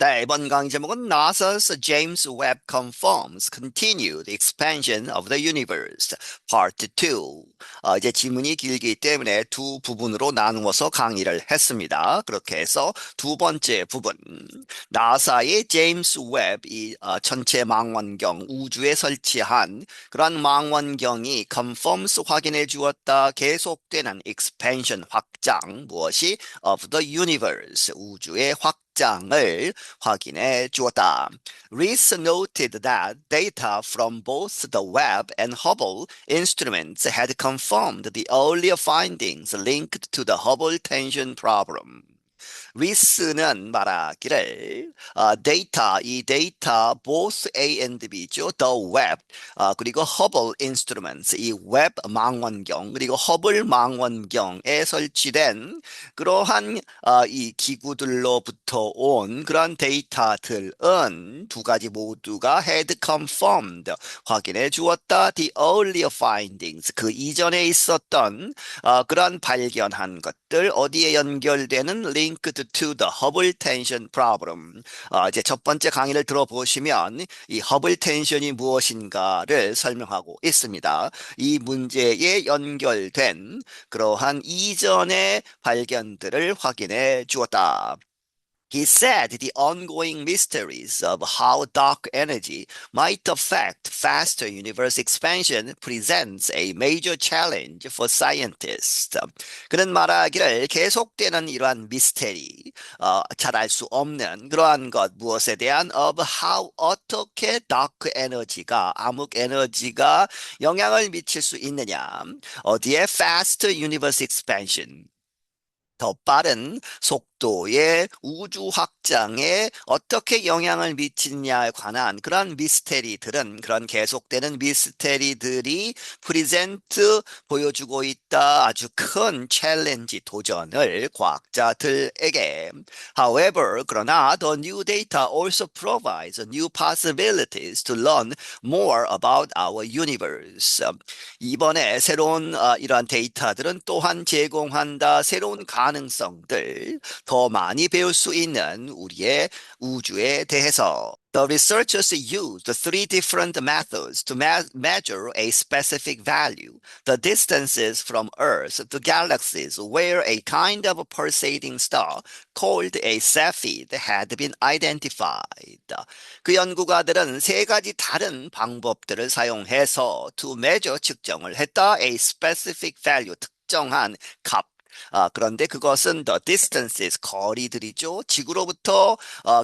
네, 이번 강의 제목은 NASA's James Webb confirms continued expansion of the universe, Part 2. 이제 지문이 길기 때문에 두 부분으로 나누어서 강의를 했습니다. 그렇게 해서 두 번째 부분, 나사의 제임스 웹, 이 천체 망원경 우주에 설치한 그런 망원경이 confirms 확인해 주었다. 계속되는 expansion 확장, 무엇이 of the universe, 우주의 확장을 확인해 주었다. Rees noted that data from both the Webb and Hubble instruments had confirmed the earlier findings linked to the Hubble tension problem. 리스는 말하기를 이 데이터 both A and B죠. The Webb 그리고 Hubble Instruments 이 웹 망원경 그리고 허블 망원경에 설치된 그러한 이 기구들로부터 온 그런 데이터들은 두 가지 모두가 had confirmed 확인해 주었다. The earlier findings 그 이전에 있었던 그런 발견한 것들 어디에 연결되는 linked to the Hubble tension problem. 이제 첫 번째 강의를 들어보시면 이 허블 텐션이 무엇인가를 설명하고 있습니다. 이 문제에 연결된 그러한 이전의 발견들을 확인해 주었다. He said the ongoing mysteries of how dark energy might affect faster universe expansion presents a major challenge for scientists. 그는 말하기를 계속되는 이러한 미스테리, 잘 알 수 없는 그러한 것 무엇에 대한 of how 어떻게 dark 에너지가 암흑 에너지가 영향을 미칠 수 있느냐. 어디에 faster universe expansion 더 빠른 속도의 우주 확장에 어떻게 영향을 미치냐에 관한 그런 미스테리들은 그런 계속되는 미스테리들이 프리젠트 보여주고 있다. 아주 큰 챌린지 도전을 과학자들에게. However, 그러나 the new data also provides new possibilities to learn more about our universe. 이번에 새로운 이러한 데이터들은 또한 제공한다. 새로운 가능성들, 더 많이 배울 수 있는 우리의 우주에 대해서. The researchers used three different methods to measure a specific value. The distances from Earth to galaxies where a kind of pulsating star called a Cepheid had been identified. 그 연구가들은 세 가지 다른 방법들을 사용해서 to measure 측정을 했다. A specific value 특정한 값. 그런데 그것은 the distances 거리들이죠. 지구로부터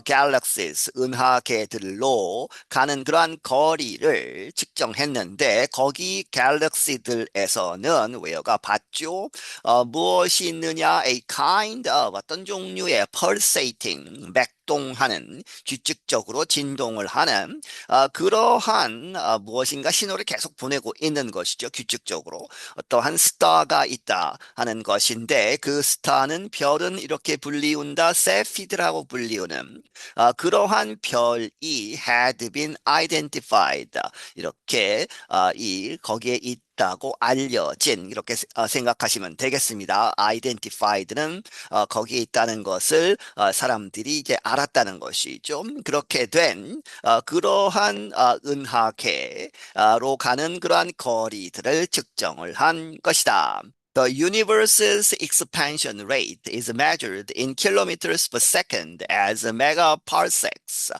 galaxies 은하계들로 가는 그러한 거리를 측정했는데 거기 갤럭시들에서는 웨어가 봤죠. 무엇이 있느냐? A kind of 어떤 종류의 pulsating 동하는 규칙적으로 진동을 하는 그러한 무엇인가 신호를 계속 보내고 있는 것이죠. 규칙적으로 어떠한 스타가 있다 하는 것인데 그 스타는 별은 이렇게 불리운다. 세피드라고 불리우는 그러한 별이 had been identified 이렇게 거기에 있다고 알려진 이렇게 생각하시면 되겠습니다. identified는 거기에 있다는 것을 사람들이 이제 알았다는 것이죠. 그렇게 된 그러한 은하계로 가는 그러한 거리들을 측정을 한 것이다. The universe's expansion rate is measured in kilometers per second as megaparsecs,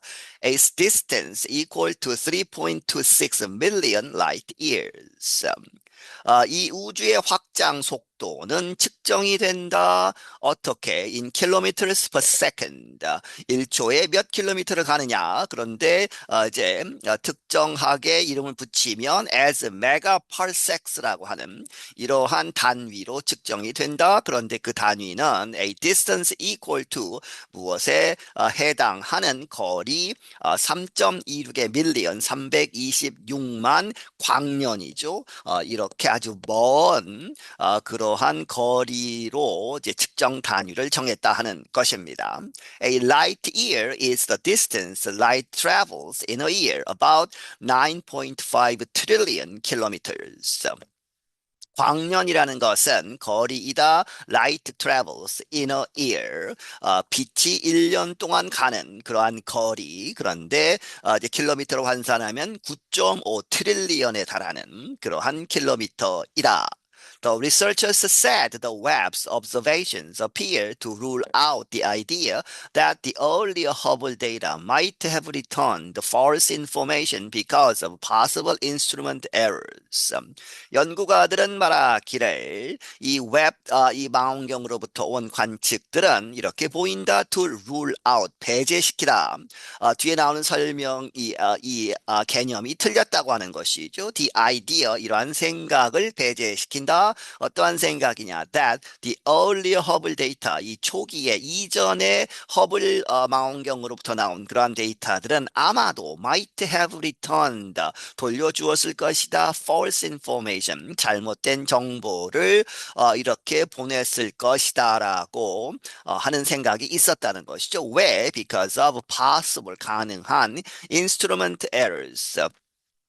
a distance equal to 3.26 million light years. 이 우주의 확장 속도는 측정이 된다. 어떻게? In kilometers per second. 1초에 몇 킬로미터를 가느냐. 그런데 이제 특정하게 이름을 붙이면 as megaparsecs라고 하는 이러한 단위로 측정이 된다. 그런데 그 단위는 a distance equal to 무엇에 해당하는 거리 3.26의 밀리언 326만 광년이죠. 이렇게 아주 먼 그러한 거리로 이제 측정 단위를 정했다 하는 것입니다. A light year is the distance light travels in a year, about 9.5 trillion kilometers. 광년이라는 것은 거리이다. Light travels in a year. 빛이 1년 동안 가는 그러한 거리. 그런데 이제 킬로미터로 환산하면 9.5 트릴리언에 달하는 그러한 킬로미터이다. The researchers said the Webb's observations appear to rule out the idea that the earlier Hubble data might have returned false information because of possible instrument errors. 연구가들은 말하기를 이 망원경으로부터 온 관측들은 이렇게 보인다. To rule out, 배제시키다. 뒤에 나오는 개념이 틀렸다고 하는 것이죠. The idea, 이러한 생각을 배제시킨다. 어떠한 생각이냐? That the earlier Hubble data, 이 초기에 이전에 허블 망원경으로부터 나온 그러한 데이터들은 아마도 might have returned, 돌려주었을 것이다. false information, 잘못된 정보를 이렇게 보냈을 것이다라고 하는 생각이 있었다는 것이죠. 왜? Because of possible, 가능한 instrument errors.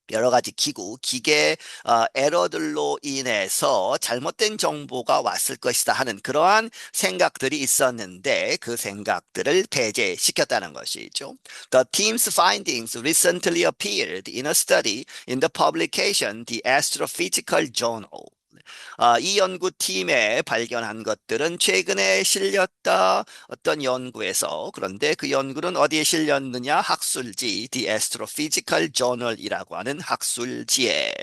여러 가지 기계 에러들로 인해서 잘못된 정보가 왔을 것이다 하는 그러한 생각들이 있었는데 그 생각들을 배제시켰다는 것이죠. The team's findings recently appeared in a study in the publication The Astrophysical Journal. 이 연구팀에 발견한 것들은 최근에 실렸다 어떤 연구에서, 그런데 그 연구는 어디에 실렸느냐? 학술지 The Astrophysical Journal이라고 하는 학술지에.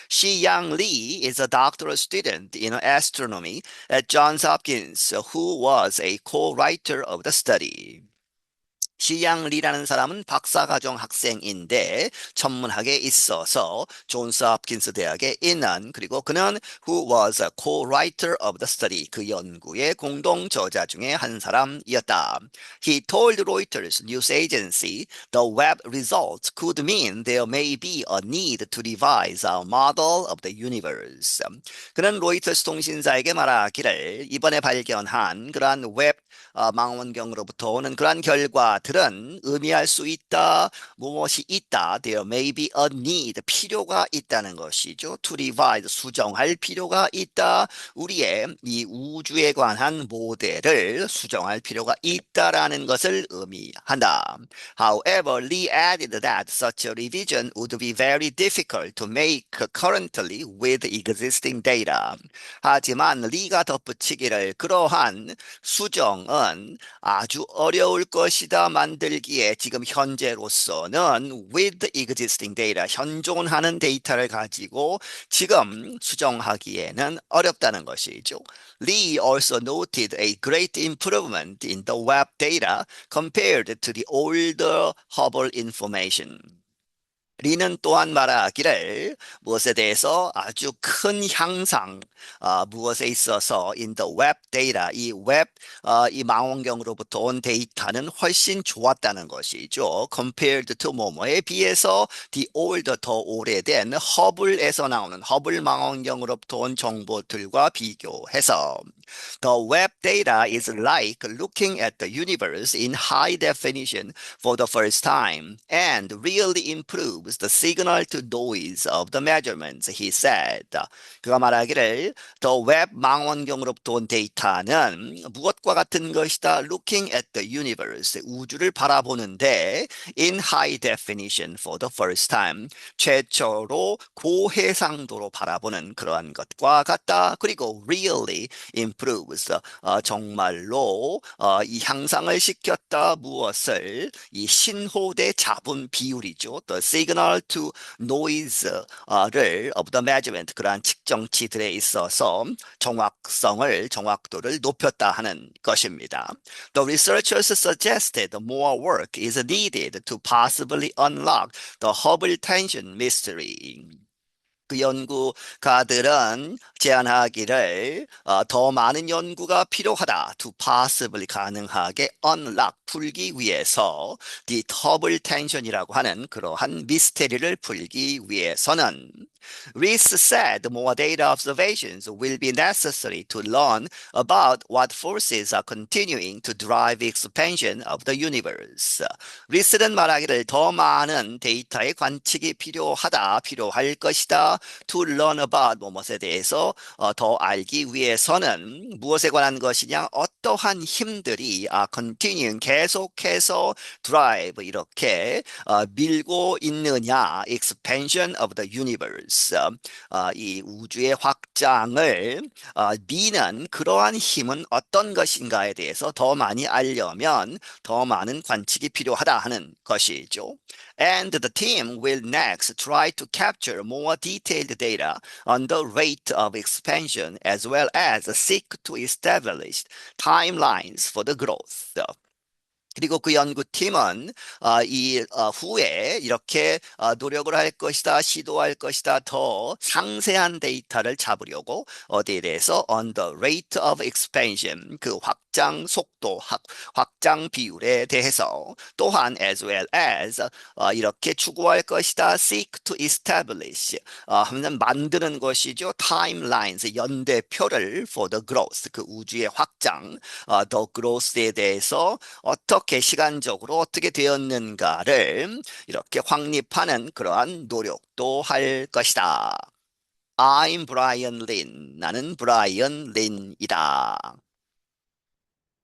Shi-Yang Lee is a doctoral student in astronomy at Johns Hopkins who was a co-writer of the study. 시양 리라는 사람은 박사과정 학생인데 천문학에 있어서 존스 홉킨스 대학에 있는, 그리고 그는 who was a co-writer of the study, 그 연구의 공동 저자 중에 한 사람이었다. He told Reuters news agency the Webb results could mean there may be a need to revise our model of the universe. 그는 로이터스 통신사에게 말하기를 이번에 발견한 그러한 웹 망원경으로부터 오는 그러한 결과들은 의미할 수 있다. 무엇이 있다. There may be a need. 필요가 있다는 것이죠. To revise. 수정할 필요가 있다. 우리의 이 우주에 관한 모델을 수정할 필요가 있다라는 것을 의미한다. However, Lee added that such a revision would be very difficult to make currently with existing data. 하지만 리가 덧붙이기를 그러한 수정은 아주 어려울 것이다 만들기에 지금 현재로서는 with existing data, 현존하는 데이터를 가지고 지금 수정하기에는 어렵다는 것이죠. Lee also noted a great improvement in the Webb data compared to the older Hubble information. 리는 또한 말하기를 무엇에 대해서 아주 큰 향상, 무엇에 있어서 in the web data, 이 망원경으로부터 온 데이터는 훨씬 좋았다는 것이죠. compared to 뭐뭐에 비해서 the older, 더 오래된 허블에서 나오는 허블 망원경으로부터 온 정보들과 비교해서 The web data is like looking at the universe in high definition for the first time and really improves the signal to noise of the measurements, he said. 그가 말하기를 The web 망원경으로부터 온 데이터는 무엇과 같은 것이다? Looking at the universe, 우주를 바라보는데 in high definition for the first time, 최초로 고해상도로 바라보는 그러한 것과 같다. 그리고 really improves, 정말로 이 향상을 시켰다. 무엇을? 이 신호 대 잡음 비율이죠. The signal to noise를 of the measurement, 그러한 측정치들에 있어서 정확도를 높였다 하는 것입니다. The researchers suggested more work is needed to possibly unlock the Hubble tension mystery. 그 연구가들은 제안하기를 더 많은 연구가 필요하다. To possibly, 가능하게 unlock, 풀기 위해서 the Hubble tension이라고 하는 그러한 미스테리를 풀기 위해서는 Rees said more data observations will be necessary to learn about what forces are continuing to drive expansion of the universe. 리스는 말하기를 더 많은 데이터의 관측이 필요할 것이다. 것이다. To learn about 무엇에 대해서 더 알기 위해서는 무엇에 관한 것이냐? 어떠한 힘들이 continue 계속해서 drive 이렇게 밀고 있느냐? Expansion of the universe. 이 우주의 확장을 미는 그러한 힘은 어떤 것인가에 대해서 더 많이 알려면 더 많은 관측이 필요하다 하는 것이죠. And the team will next try to capture more detailed data on the rate of expansion as well as seek to establish timelines for the growth. 그리고 그 연구팀은 이 후에 이렇게 노력을 할 것이다, 시도할 것이다, 더 상세한 데이터를 잡으려고 어디에 대해서 on the rate of expansion, 그 확장 속도, 확장 비율에 대해서 또한 as well as 이렇게 추구할 것이다, seek to establish, 하면 만드는 것이죠. timelines, 연대표를 for the growth, 그 우주의 확장, the growth에 대해서 어떻게 시간적으로 어떻게 되었는가를 이렇게 확립하는 그러한 노력도 할 것이다. I'm Brian Lin. 나는 브라이언 린이다.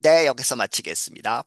네, 여기서 마치겠습니다.